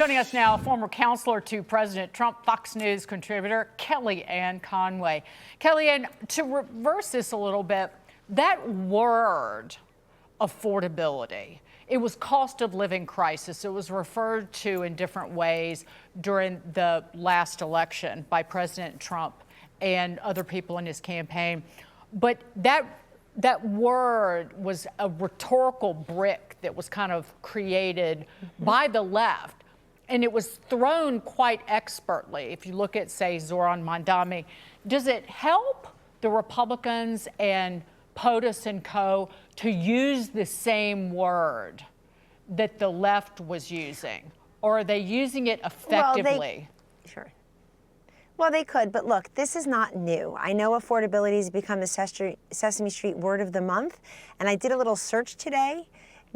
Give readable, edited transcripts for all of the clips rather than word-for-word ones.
Joining us now, former counselor to President Trump, Fox News contributor Kellyanne Conway. Kellyanne, to reverse this a little bit, that word, affordability, it was cost of living crisis. It was referred to in different ways during the last election by President Trump and other people in his campaign. But that word was a rhetorical brick that was kind of created by the left. And it was thrown quite expertly. If you look at, say, Zoran Mondami, does it help the Republicans and POTUS and co. to use the same word that the left was using? Or are they using it effectively? Sure. Well, they could, but look, this is not new. I know affordability has become a Sesame Street word of the month, and I did a little search today,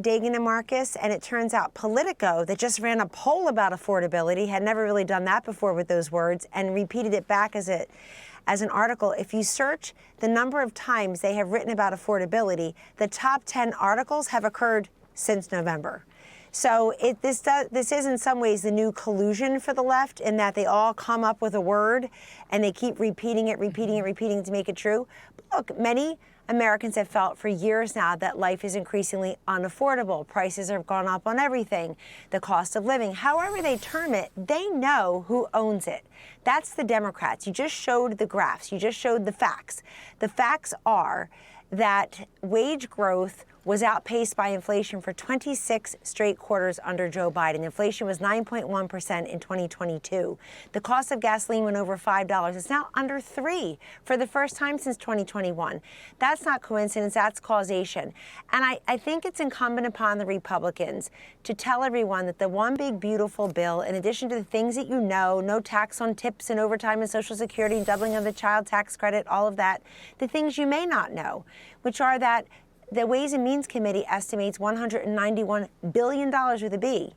Dagan and Marcus, and it turns out Politico, that just ran a poll about affordability, had never really done that before with those words, and repeated it back as an article. If you search the number of times they have written about affordability, the top 10 articles have occurred since November. So this is in some ways the new collusion for the left, in that they all come up with a word and they keep repeating it to make it true. But look, many Americans have felt for years now that life is increasingly unaffordable. Prices have gone up on everything, the cost of living. However they term it, they know who owns it. That's the Democrats. You just showed the graphs. You just showed the facts. The facts are that wage growth was outpaced by inflation for 26 straight quarters under Joe Biden. Inflation was 9.1% in 2022. The cost of gasoline went over $5. It's now under $3 for the first time since 2021. That's not coincidence, that's causation. And I think it's incumbent upon the Republicans to tell everyone that the one big beautiful bill, in addition to the things that you know, no tax on tips and overtime and Social Security, doubling of the child tax credit, all of that, the things you may not know, which are that the Ways and Means Committee estimates $191 billion with a B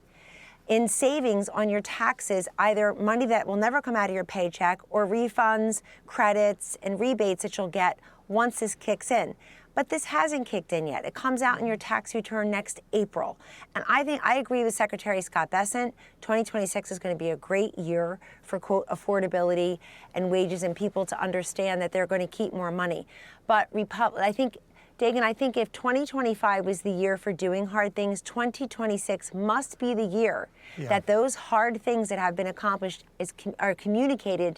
in savings on your taxes, either money that will never come out of your paycheck or refunds, credits, and rebates that you'll get once this kicks in. But this hasn't kicked in yet. It comes out in your tax return next April. And I agree with Secretary Scott Bessent. 2026 is going to be a great year for, quote, affordability and wages, and people to understand that they're going to keep more money. But Dagan, I think if 2025 was the year for doing hard things, 2026 must be the year that those hard things that have been accomplished are communicated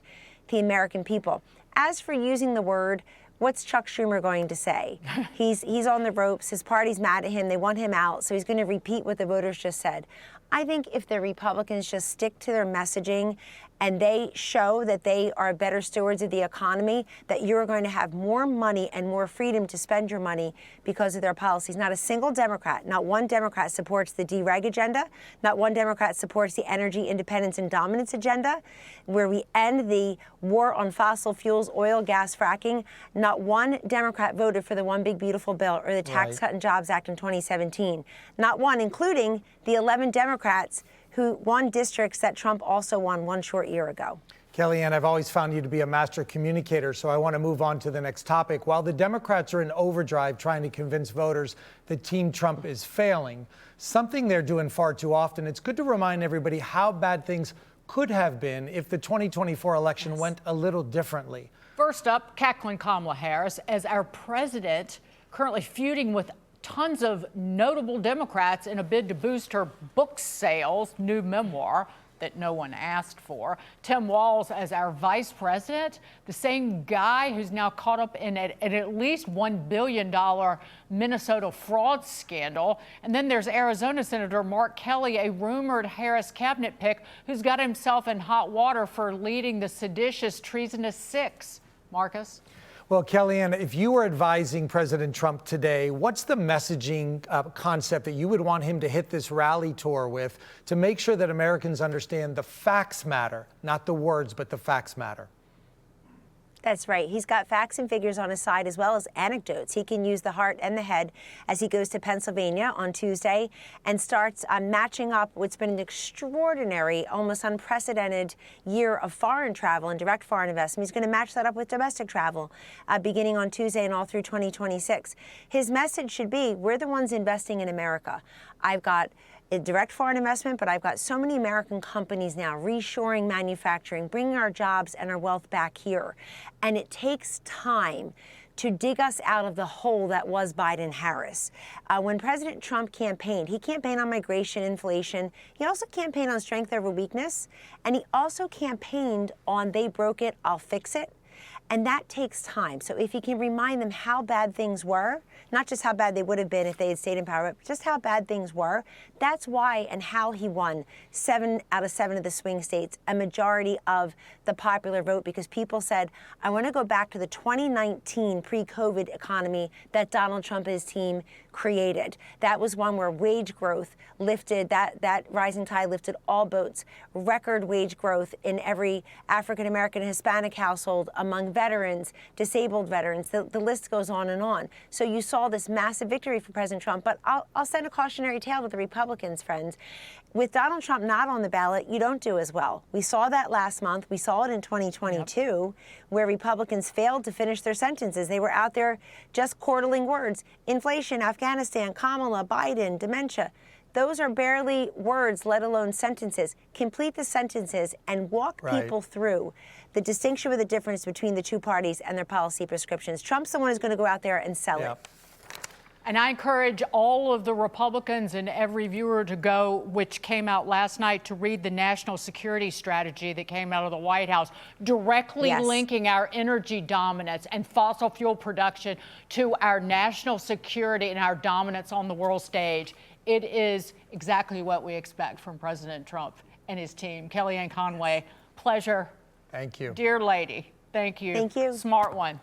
to the American people. As for using the word, what's Chuck Schumer going to say? He's on the ropes. His party's mad at him. They want him out. So he's going to repeat what the voters just said. I think if the Republicans just stick to their messaging and they show that they are better stewards of the economy, that you're going to have more money and more freedom to spend your money because of their policies. Not a single Democrat, not one Democrat supports the dereg agenda. Not one Democrat supports the energy independence and dominance agenda, where we end the war on fossil fuels, oil, gas, fracking. Not one Democrat voted for the One Big Beautiful Bill or the Tax Cut and Jobs Act in 2017. Not one, including the 11 Democrats who won districts that Trump also won one short year ago. Kellyanne, I've always found you to be a master communicator, so I want to move on to the next topic. While the Democrats are in overdrive trying to convince voters that Team Trump is failing, something they're doing far too often, it's good to remind everybody how bad things could have been if the 2024 election went a little differently. First up, cackling Kamala Harris as our president, currently feuding with tons of notable Democrats in a bid to boost her book sales, new memoir that no one asked for. Tim Walz as our vice president, the same guy who's now caught up in at least $1 billion Minnesota fraud scandal. And then there's Arizona Senator Mark Kelly, a rumored Harris cabinet pick who's got himself in hot water for leading the seditious Treasonous Six. Marcus? Well, Kellyanne, if you were advising President Trump today, what's the messaging concept that you would want him to hit this rally tour with to make sure that Americans understand the facts matter, not the words, but the facts matter? That's right. He's got facts and figures on his side as well as anecdotes. He can use the heart and the head as he goes to Pennsylvania on Tuesday and starts matching up what's been an extraordinary, almost unprecedented year of foreign travel and direct foreign investment. He's going to match that up with domestic travel beginning on Tuesday and all through 2026. His message should be, we're the ones investing in America. I've got direct foreign investment, but I've got so many American companies now reshoring manufacturing, bringing our jobs and our wealth back here. And it takes time to dig us out of the hole that was Biden-Harris. When President Trump campaigned, he campaigned on migration, inflation. He also campaigned on strength over weakness. And he also campaigned on they broke it, I'll fix it. And that takes time. So if he can remind them how bad things were, not just how bad they would have been if they had stayed in power, but just how bad things were, that's why and how he won 7 out of 7 of the swing states, a majority of the popular vote, because people said, I want to go back to the 2019 pre-COVID economy that Donald Trump and his team created. That was one where wage growth lifted, that rising tide lifted all boats, record wage growth in every African-American and Hispanic household, among veterans, disabled veterans, the list goes on and on. So you saw this massive victory for President Trump, but I'll send a cautionary tale to the Republicans, friends. With Donald Trump not on the ballot, you don't do as well. We saw that last month. We saw it in 2022, where Republicans failed to finish their sentences. They were out there just chortling words. Inflation, Afghanistan, Kamala, Biden, dementia. Those are barely words, let alone sentences. Complete the sentences and walk people through the distinction with the difference between the two parties and their policy prescriptions. Trump's the one who's going to go out there and sell it. And I encourage all of the Republicans and every viewer to go, which came out last night, to read the national security strategy that came out of the White House, directly linking our energy dominance and fossil fuel production to our national security and our dominance on the world stage. It is exactly what we expect from President Trump and his team. Kellyanne Conway, pleasure. Thank you. Dear lady, thank you. Thank you. Smart one.